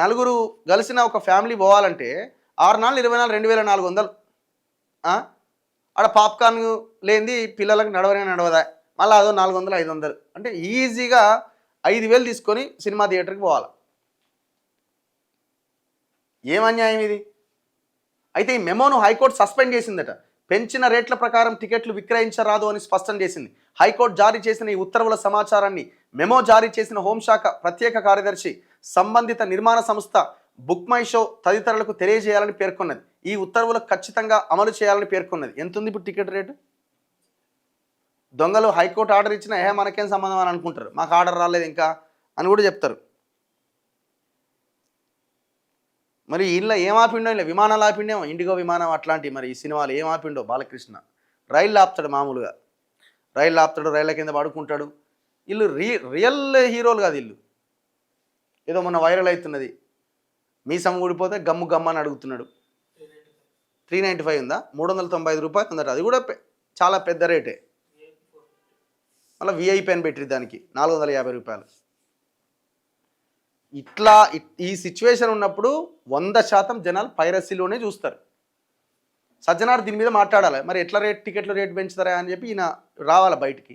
నలుగురు కలిసిన ఒక ఫ్యామిలీ పోవాలంటే 6 నాళ్ళు 20 నాళ్ళు 2400. ఆడ పాప్కార్న్ లేనిది పిల్లలకు నడవదా, మళ్ళీ అదో 400 500. అంటే ఈజీగా 5000 తీసుకొని సినిమా థియేటర్కి పోవాలి. ఏం అన్యాయం ఇది? అయితే ఈ మెమోను హైకోర్టు సస్పెండ్ చేసిందట. పెంచిన రేట్ల ప్రకారం టికెట్లు విక్రయించరాదు అని స్పష్టం చేసింది. హైకోర్టు జారీ చేసిన ఈ ఉత్తర్వుల సమాచారాన్ని మెమో జారీ చేసిన హోంశాఖ ప్రత్యేక కార్యదర్శి సంబంధిత నిర్మాణ సంస్థ బుక్ మై షో తదితరులకు తెలియజేయాలని పేర్కొన్నది. ఈ ఉత్తర్వులకు ఖచ్చితంగా అమలు చేయాలని పేర్కొన్నది. ఎంత ఉంది ఇప్పుడు టికెట్ రేటు? దొంగలు హైకోర్టు ఆర్డర్ ఇచ్చినా మనకేం సంబంధం అని అనుకుంటారు, మాకు ఆర్డర్ రాలేదు ఇంకా అని కూడా చెప్తారు. మరి ఇలా ఏం ఆపిండో, ఇలా విమానాలు ఆపిండేమో, ఇండిగో విమానం అట్లాంటివి. మరి ఈ సినిమాలు ఏం ఆపిండో బాలకృష్ణ. రైళ్ళు ఆపుతాడు, మామూలుగా రైళ్ళు ఆపుతాడు, రైళ్ళ కింద పడుకుంటాడు. వీళ్ళు రియల్ హీరోలు కాదు వీళ్ళు. ఏదో మొన్న వైరల్ అవుతున్నది, మీసం ఊడిపోతే గమ్ము అని అడుగుతున్నాడు. 395 ఉందా? 395 రూపాయలు ఉందట. అది కూడా చాలా పెద్ద రేటే. మళ్ళీ విఐపి అని పెట్టి దానికి 450 రూపాయలు. ఇట్లా ఈ సిచ్యువేషన్ ఉన్నప్పుడు 100% జనాలు పైరసీలోనే చూస్తారు. సజ్జనార్ దీని మీద మాట్లాడాలి. మరి ఎట్లా టికెట్లు రేట్ పెంచుతారా అని చెప్పి ఈయన రావాలి బయటికి.